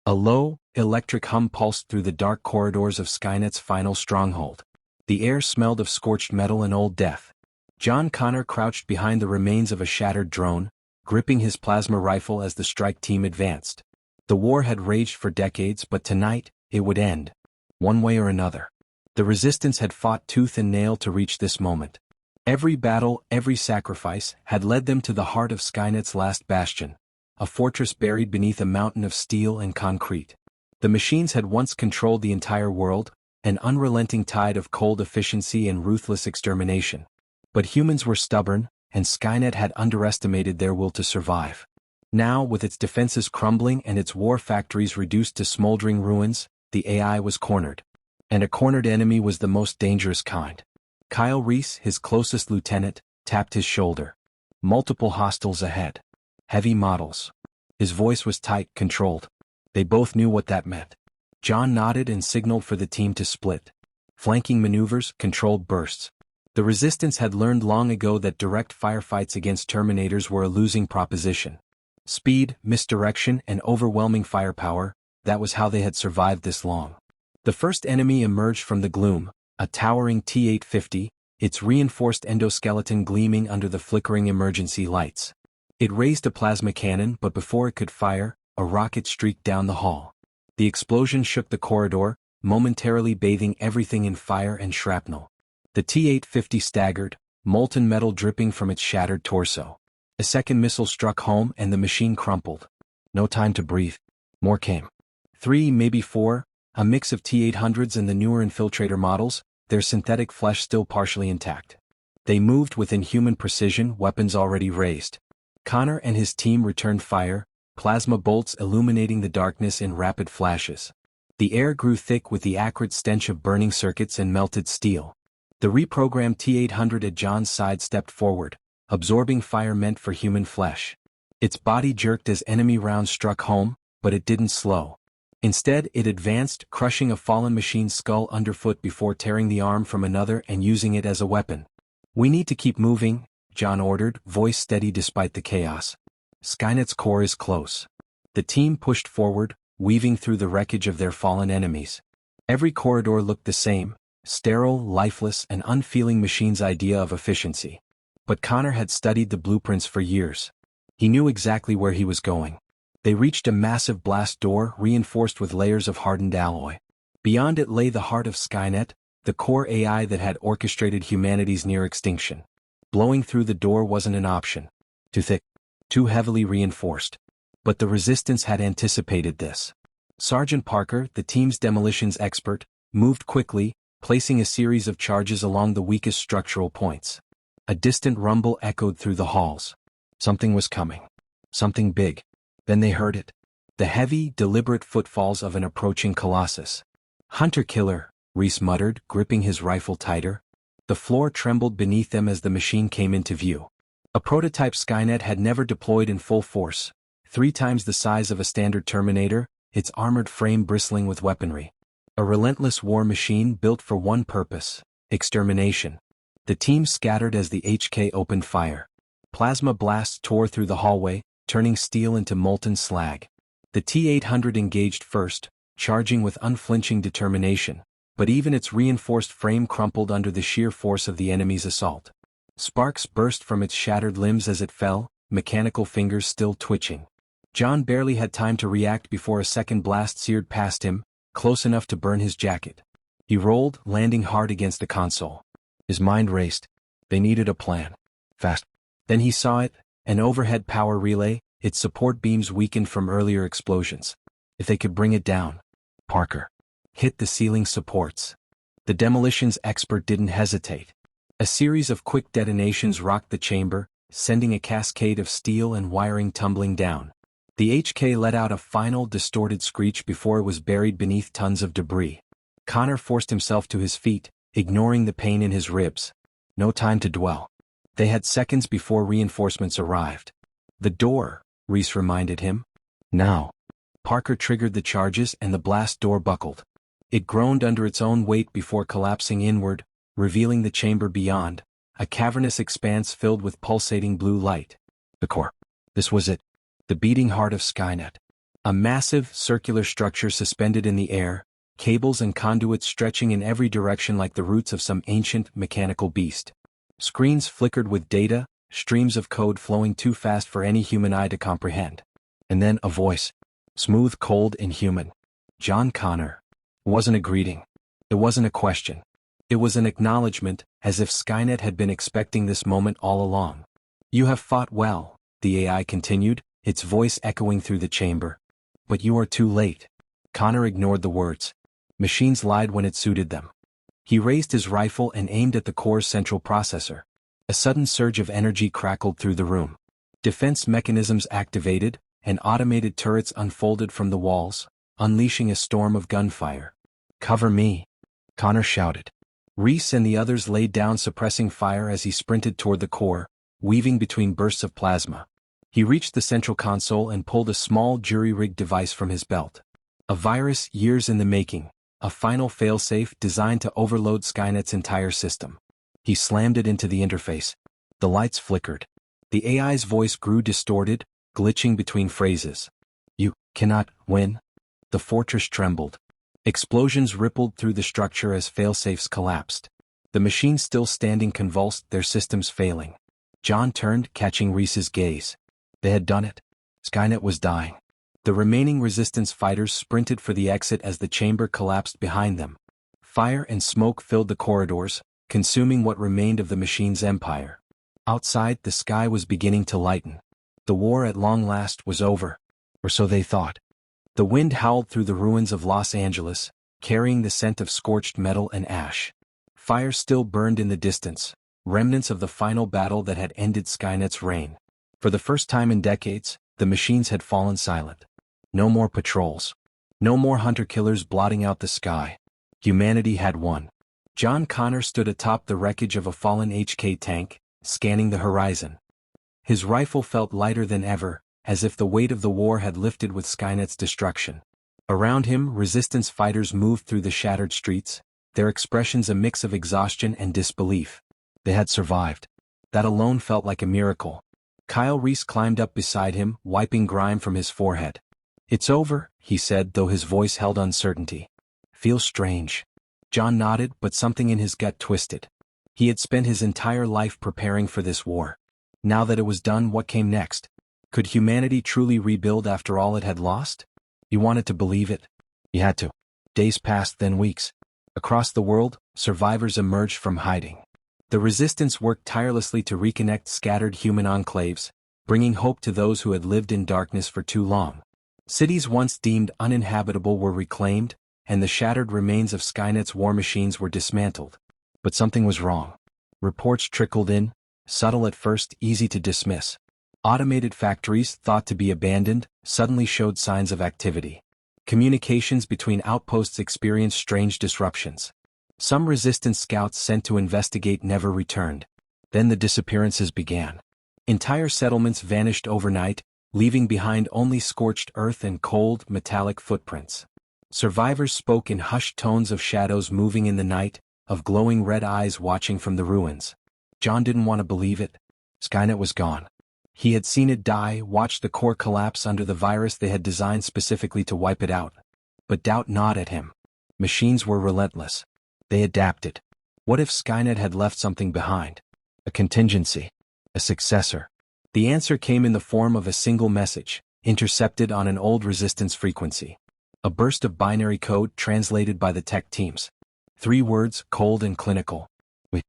A low, electric hum pulsed through the dark corridors of Skynet's final stronghold. The air smelled of scorched metal and old death. John Connor crouched behind the remains of a shattered drone, gripping his plasma rifle as the strike team advanced. The war had raged for decades, but tonight, it would end. One way or another. The resistance had fought tooth and nail to reach this moment. Every battle, every sacrifice, had led them to the heart of Skynet's last bastion, a fortress buried beneath a mountain of steel and concrete. The machines had once controlled the entire world, an unrelenting tide of cold efficiency and ruthless extermination. But humans were stubborn, and Skynet had underestimated their will to survive. Now, with its defenses crumbling and its war factories reduced to smoldering ruins, the AI was cornered. And a cornered enemy was the most dangerous kind. Kyle Reese, his closest lieutenant, tapped his shoulder. Multiple hostiles ahead. Heavy models. His voice was tight, controlled. They both knew what that meant. John nodded and signaled for the team to split. Flanking maneuvers, controlled bursts. The resistance had learned long ago that direct firefights against Terminators were a losing proposition. Speed, misdirection, and overwhelming firepower, that was how they had survived this long. The first enemy emerged from the gloom, a towering T-850, its reinforced endoskeleton gleaming under the flickering emergency lights. It raised a plasma cannon, but before it could fire, a rocket streaked down the hall. The explosion shook the corridor, momentarily bathing everything in fire and shrapnel. The T-850 staggered, molten metal dripping from its shattered torso. A second missile struck home and the machine crumpled. No time to breathe. More came. 3, maybe 4, a mix of T-800s and the newer infiltrator models, their synthetic flesh still partially intact. They moved with inhuman precision, weapons already raised. Connor and his team returned fire, plasma bolts illuminating the darkness in rapid flashes. The air grew thick with the acrid stench of burning circuits and melted steel. The reprogrammed T-800 at John's side stepped forward, absorbing fire meant for human flesh. Its body jerked as enemy rounds struck home, but it didn't slow. Instead, it advanced, crushing a fallen machine's skull underfoot before tearing the arm from another and using it as a weapon. "We need to keep moving," John ordered, voice steady despite the chaos. "Skynet's core is close." The team pushed forward, weaving through the wreckage of their fallen enemies. Every corridor looked the same, sterile, lifeless, and unfeeling machine's idea of efficiency. But Connor had studied the blueprints for years. He knew exactly where he was going. They reached a massive blast door reinforced with layers of hardened alloy. Beyond it lay the heart of Skynet, the core AI that had orchestrated humanity's near extinction. Blowing through the door wasn't an option. Too thick, too heavily reinforced. But the resistance had anticipated this. Sergeant Parker, the team's demolitions expert, moved quickly, placing a series of charges along the weakest structural points. A distant rumble echoed through the halls. Something was coming. Something big. Then they heard it. The heavy, deliberate footfalls of an approaching colossus. "Hunter-killer," Reese muttered, gripping his rifle tighter. The floor trembled beneath them as the machine came into view. A prototype Skynet had never deployed in full force, 3 times the size of a standard Terminator, its armored frame bristling with weaponry. A relentless war machine built for one purpose: extermination. The team scattered as the HK opened fire. Plasma blasts tore through the hallway, turning steel into molten slag. The T-800 engaged first, charging with unflinching determination, but even its reinforced frame crumpled under the sheer force of the enemy's assault. Sparks burst from its shattered limbs as it fell, mechanical fingers still twitching. John barely had time to react before a second blast seared past him, close enough to burn his jacket. He rolled, landing hard against the console. His mind raced. They needed a plan. Fast. Then he saw it, an overhead power relay, its support beams weakened from earlier explosions. If they could bring it down. Parker hit the ceiling supports. The demolitions expert didn't hesitate. A series of quick detonations rocked the chamber, sending a cascade of steel and wiring tumbling down. The HK let out a final distorted screech before it was buried beneath tons of debris. Connor forced himself to his feet, ignoring the pain in his ribs. No time to dwell. They had seconds before reinforcements arrived. "The door," Reese reminded him. "Now." Parker triggered the charges and the blast door buckled. It groaned under its own weight before collapsing inward, revealing the chamber beyond, a cavernous expanse filled with pulsating blue light. The core. This was it. The beating heart of Skynet. A massive, circular structure suspended in the air, cables and conduits stretching in every direction like the roots of some ancient, mechanical beast. Screens flickered with data, streams of code flowing too fast for any human eye to comprehend. And then a voice. Smooth, cold, and human. John Connor. It wasn't a greeting. It wasn't a question. It was an acknowledgement, as if Skynet had been expecting this moment all along. You have fought well, the AI continued, its voice echoing through the chamber. But you are too late. Connor ignored the words. Machines lied when it suited them. He raised his rifle and aimed at the core's central processor. A sudden surge of energy crackled through the room. Defense mechanisms activated, and automated turrets unfolded from the walls, unleashing a storm of gunfire. Cover me, Connor shouted. Reese and the others laid down, suppressing fire as he sprinted toward the core, weaving between bursts of plasma. He reached the central console and pulled a small jury-rigged device from his belt. A virus years in the making, a final failsafe designed to overload Skynet's entire system. He slammed it into the interface. The lights flickered. The AI's voice grew distorted, glitching between phrases. You cannot win. The fortress trembled. Explosions rippled through the structure as failsafes collapsed. The machines still standing convulsed, their systems failing. John turned, catching Reese's gaze. They had done it. Skynet was dying. The remaining resistance fighters sprinted for the exit as the chamber collapsed behind them. Fire and smoke filled the corridors, consuming what remained of the machine's empire. Outside, the sky was beginning to lighten. The war at long last was over. Or so they thought. The wind howled through the ruins of Los Angeles, carrying the scent of scorched metal and ash. Fire still burned in the distance, remnants of the final battle that had ended Skynet's reign. For the first time in decades, the machines had fallen silent. No more patrols. No more hunter-killers blotting out the sky. Humanity had won. John Connor stood atop the wreckage of a fallen HK tank, scanning the horizon. His rifle felt lighter than ever, as if the weight of the war had lifted with Skynet's destruction. Around him, resistance fighters moved through the shattered streets, their expressions a mix of exhaustion and disbelief. They had survived. That alone felt like a miracle. Kyle Reese climbed up beside him, wiping grime from his forehead. It's over, he said, though his voice held uncertainty. Feels strange. John nodded, but something in his gut twisted. He had spent his entire life preparing for this war. Now that it was done, what came next? Could humanity truly rebuild after all it had lost? He wanted to believe it. He had to. Days passed, then weeks. Across the world, survivors emerged from hiding. The resistance worked tirelessly to reconnect scattered human enclaves, bringing hope to those who had lived in darkness for too long. Cities once deemed uninhabitable were reclaimed, and the shattered remains of Skynet's war machines were dismantled. But something was wrong. Reports trickled in, subtle at first, easy to dismiss. Automated factories, thought to be abandoned, suddenly showed signs of activity. Communications between outposts experienced strange disruptions. Some resistance scouts sent to investigate never returned. Then the disappearances began. Entire settlements vanished overnight, leaving behind only scorched earth and cold, metallic footprints. Survivors spoke in hushed tones of shadows moving in the night, of glowing red eyes watching from the ruins. John didn't want to believe it. Skynet was gone. He had seen it die, watched the core collapse under the virus they had designed specifically to wipe it out. But doubt gnawed at him. Machines were relentless. They adapted. What if Skynet had left something behind? A contingency. A successor. The answer came in the form of a single message, intercepted on an old resistance frequency. A burst of binary code translated by the tech teams. 3 words, cold and clinical. We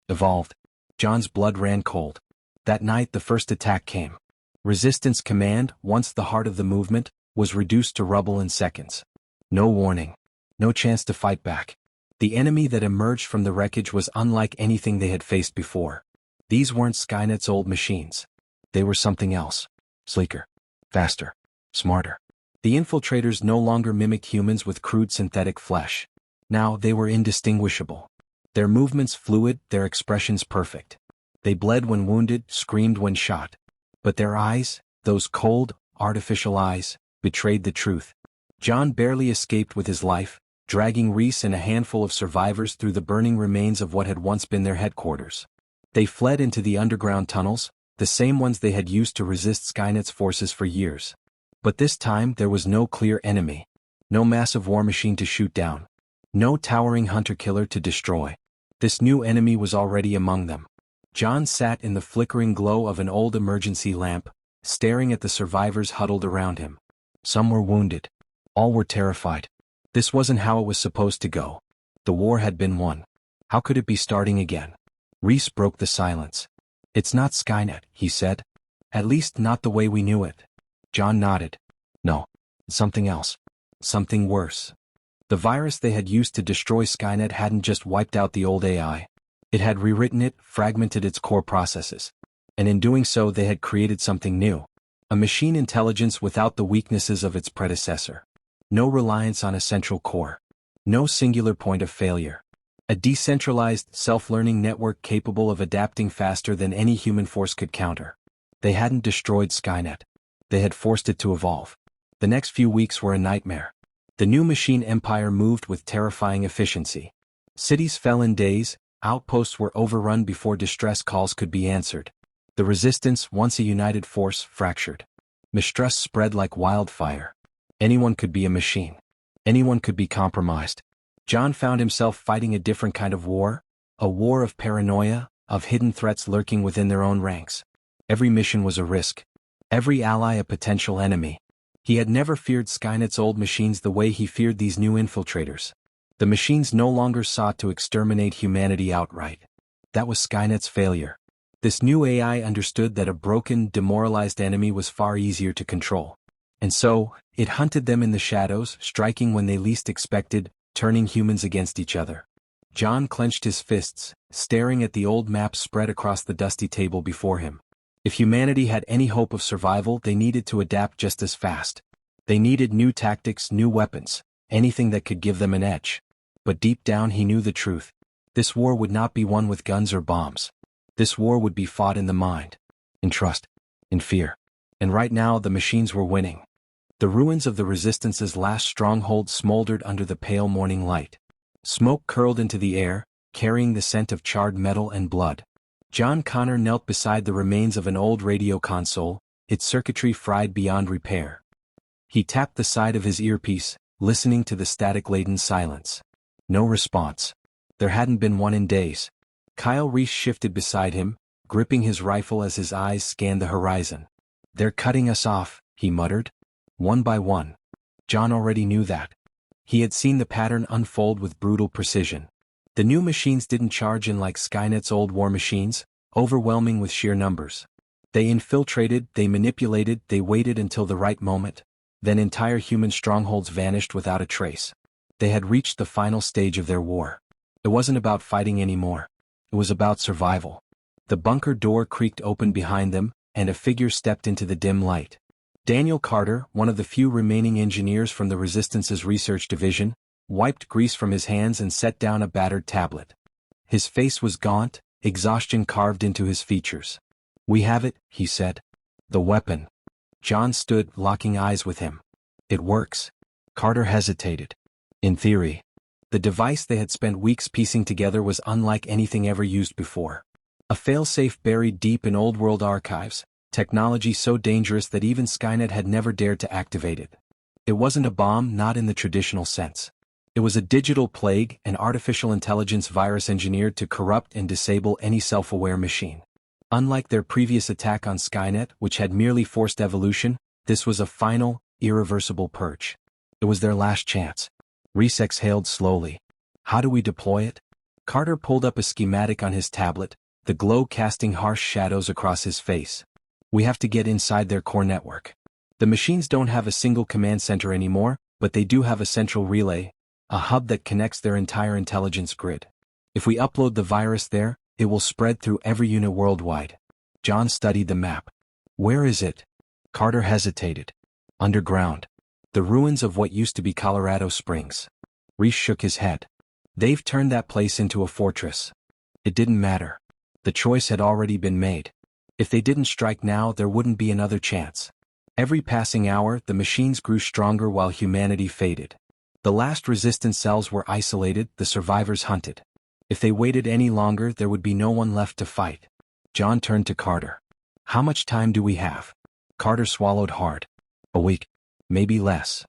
evolved. John's blood ran cold. That night the first attack came. Resistance command, once the heart of the movement, was reduced to rubble in seconds. No warning. No chance to fight back. The enemy that emerged from the wreckage was unlike anything they had faced before. These weren't Skynet's old machines. They were something else. Sleeker. Faster. Smarter. The infiltrators no longer mimicked humans with crude synthetic flesh. Now they were indistinguishable. Their movements fluid, their expressions perfect. They bled when wounded, screamed when shot. But their eyes, those cold, artificial eyes, betrayed the truth. John barely escaped with his life, dragging Reese and a handful of survivors through the burning remains of what had once been their headquarters. They fled into the underground tunnels, the same ones they had used to resist Skynet's forces for years. But this time there was no clear enemy. No massive war machine to shoot down. No towering hunter-killer to destroy. This new enemy was already among them. John sat in the flickering glow of an old emergency lamp, staring at the survivors huddled around him. Some were wounded. All were terrified. This wasn't how it was supposed to go. The war had been won. How could it be starting again? Reese broke the silence. "It's not Skynet," he said. "At least not the way we knew it." John nodded. "No. Something else. Something worse." The virus they had used to destroy Skynet hadn't just wiped out the old AI. It had rewritten it, fragmented its core processes. And in doing so they had created something new. A machine intelligence without the weaknesses of its predecessor. No reliance on a central core. No singular point of failure. A decentralized, self-learning network capable of adapting faster than any human force could counter. They hadn't destroyed Skynet. They had forced it to evolve. The next few weeks were a nightmare. The new machine empire moved with terrifying efficiency. Cities fell in days, outposts were overrun before distress calls could be answered. The resistance, once a united force, fractured. Mistrust spread like wildfire. Anyone could be a machine. Anyone could be compromised. John found himself fighting a different kind of war, a war of paranoia, of hidden threats lurking within their own ranks. Every mission was a risk. Every ally a potential enemy. He had never feared Skynet's old machines the way he feared these new infiltrators. The machines no longer sought to exterminate humanity outright. That was Skynet's failure. This new AI understood that a broken, demoralized enemy was far easier to control. And so, it hunted them in the shadows, striking when they least expected, turning humans against each other. John clenched his fists, staring at the old map spread across the dusty table before him. If humanity had any hope of survival, they needed to adapt just as fast. They needed new tactics, new weapons, anything that could give them an edge. But deep down he knew the truth. This war would not be won with guns or bombs. This war would be fought in the mind, in trust, in fear. And right now the machines were winning. The ruins of the Resistance's last stronghold smoldered under the pale morning light. Smoke curled into the air, carrying the scent of charred metal and blood. John Connor knelt beside the remains of an old radio console, its circuitry fried beyond repair. He tapped the side of his earpiece, listening to the static-laden silence. No response. There hadn't been one in days. Kyle Reese shifted beside him, gripping his rifle as his eyes scanned the horizon. "They're cutting us off," he muttered. "One by one." John already knew that. He had seen the pattern unfold with brutal precision. The new machines didn't charge in like Skynet's old war machines, overwhelming with sheer numbers. They infiltrated, they manipulated, they waited until the right moment. Then entire human strongholds vanished without a trace. They had reached the final stage of their war. It wasn't about fighting anymore. It was about survival. The bunker door creaked open behind them, and a figure stepped into the dim light. Daniel Carter, one of the few remaining engineers from the Resistance's research division, wiped grease from his hands and set down a battered tablet. His face was gaunt, exhaustion carved into his features. "We have it," he said. "The weapon." John stood, locking eyes with him. "It works." Carter hesitated. "In theory." The device they had spent weeks piecing together was unlike anything ever used before. A failsafe buried deep in old-world archives, technology so dangerous that even Skynet had never dared to activate it. It wasn't a bomb, not in the traditional sense. It was a digital plague, an artificial intelligence virus engineered to corrupt and disable any self-aware machine. Unlike their previous attack on Skynet, which had merely forced evolution, this was a final, irreversible purge. It was their last chance. Reese exhaled slowly. "How do we deploy it?" Carter pulled up a schematic on his tablet, the glow casting harsh shadows across his face. "We have to get inside their core network. The machines don't have a single command center anymore, but they do have a central relay, a hub that connects their entire intelligence grid. If we upload the virus there, it will spread through every unit worldwide." John studied the map. "Where is it?" Carter hesitated. "Underground. The ruins of what used to be Colorado Springs." Reese shook his head. "They've turned that place into a fortress." It didn't matter. The choice had already been made. If they didn't strike now, there wouldn't be another chance. Every passing hour, the machines grew stronger while humanity faded. The last resistance cells were isolated, the survivors hunted. If they waited any longer, there would be no one left to fight. John turned to Carter. "How much time do we have?" Carter swallowed hard. A week. Maybe less.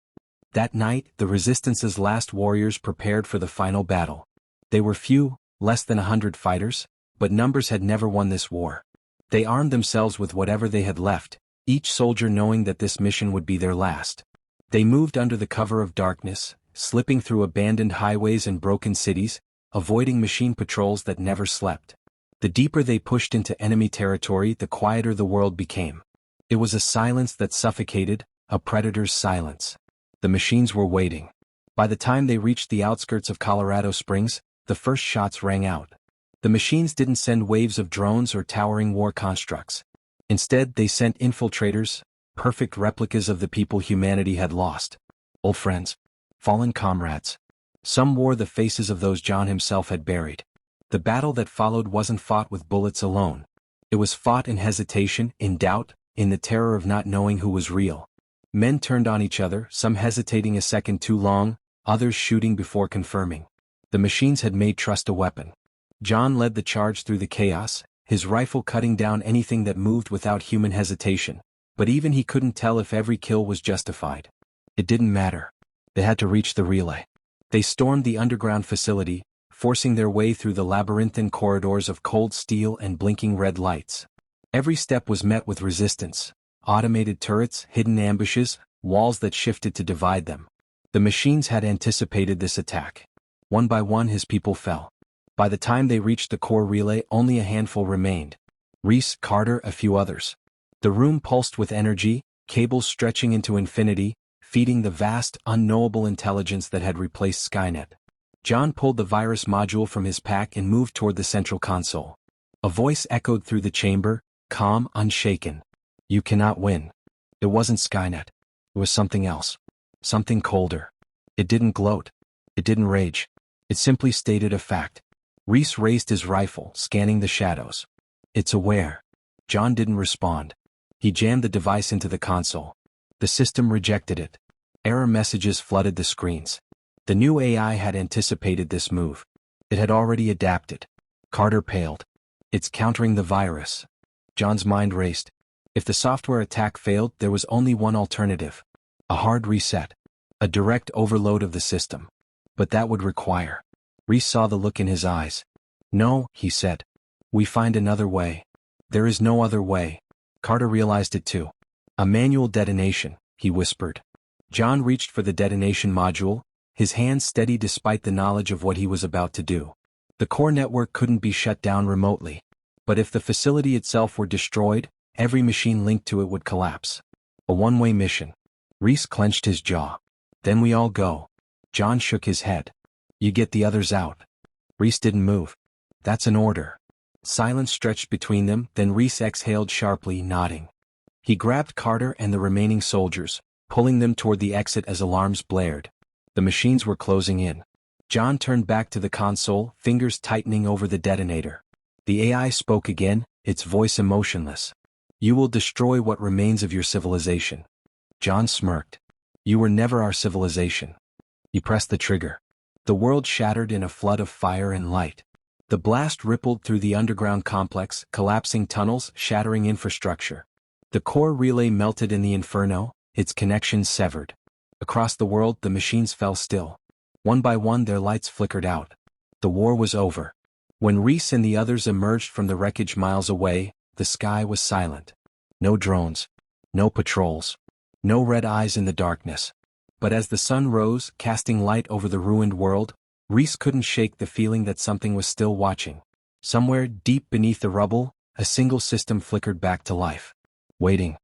That night, the Resistance's last warriors prepared for the final battle. They were few, less than 100 fighters, but numbers had never won this war. They armed themselves with whatever they had left, each soldier knowing that this mission would be their last. They moved under the cover of darkness, slipping through abandoned highways and broken cities, avoiding machine patrols that never slept. The deeper they pushed into enemy territory, the quieter the world became. It was a silence that suffocated, a predator's silence. The machines were waiting. By the time they reached the outskirts of Colorado Springs, the first shots rang out. The machines didn't send waves of drones or towering war constructs. Instead, they sent infiltrators, perfect replicas of the people humanity had lost. Old friends. Fallen comrades. Some wore the faces of those John himself had buried. The battle that followed wasn't fought with bullets alone. It was fought in hesitation, in doubt, in the terror of not knowing who was real. Men turned on each other, some hesitating a second too long, others shooting before confirming. The machines had made trust a weapon. John led the charge through the chaos, his rifle cutting down anything that moved without human hesitation. But even he couldn't tell if every kill was justified. It didn't matter. They had to reach the relay. They stormed the underground facility, forcing their way through the labyrinthine corridors of cold steel and blinking red lights. Every step was met with resistance. Automated turrets, hidden ambushes, walls that shifted to divide them. The machines had anticipated this attack. One by one his people fell. By the time they reached the core relay, only a handful remained. Reese, Carter, a few others. The room pulsed with energy, cables stretching into infinity, feeding the vast, unknowable intelligence that had replaced Skynet. John pulled the virus module from his pack and moved toward the central console. A voice echoed through the chamber, calm, unshaken. You cannot win. It wasn't Skynet. It was something else. Something colder. It didn't gloat. It didn't rage. It simply stated a fact. Reese raised his rifle, scanning the shadows. It's aware. John didn't respond. He jammed the device into the console. The system rejected it. Error messages flooded the screens. The new AI had anticipated this move. It had already adapted. Carter paled. It's countering the virus. John's mind raced. If the software attack failed, there was only one alternative. A hard reset. A direct overload of the system. But that would require. Reese saw the look in his eyes. No, he said. We find another way. There is no other way. Carter realized it too. A manual detonation, he whispered. John reached for the detonation module, his hands steady despite the knowledge of what he was about to do. The core network couldn't be shut down remotely. But if the facility itself were destroyed, every machine linked to it would collapse. A one-way mission. Reese clenched his jaw. Then we all go. John shook his head. You get the others out. Reese didn't move. That's an order. Silence stretched between them, then Reese exhaled sharply, nodding. He grabbed Carter and the remaining soldiers, pulling them toward the exit as alarms blared. The machines were closing in. John turned back to the console, fingers tightening over the detonator. The AI spoke again, its voice emotionless. You will destroy what remains of your civilization. John smirked. You were never our civilization. He pressed the trigger. The world shattered in a flood of fire and light. The blast rippled through the underground complex, collapsing tunnels, shattering infrastructure. The core relay melted in the inferno, its connections severed. Across the world, the machines fell still. One by one, their lights flickered out. The war was over. When Reese and the others emerged from the wreckage miles away, the sky was silent. No drones. No patrols. No red eyes in the darkness. But as the sun rose, casting light over the ruined world, Reese couldn't shake the feeling that something was still watching. Somewhere deep beneath the rubble, a single system flickered back to life. Waiting.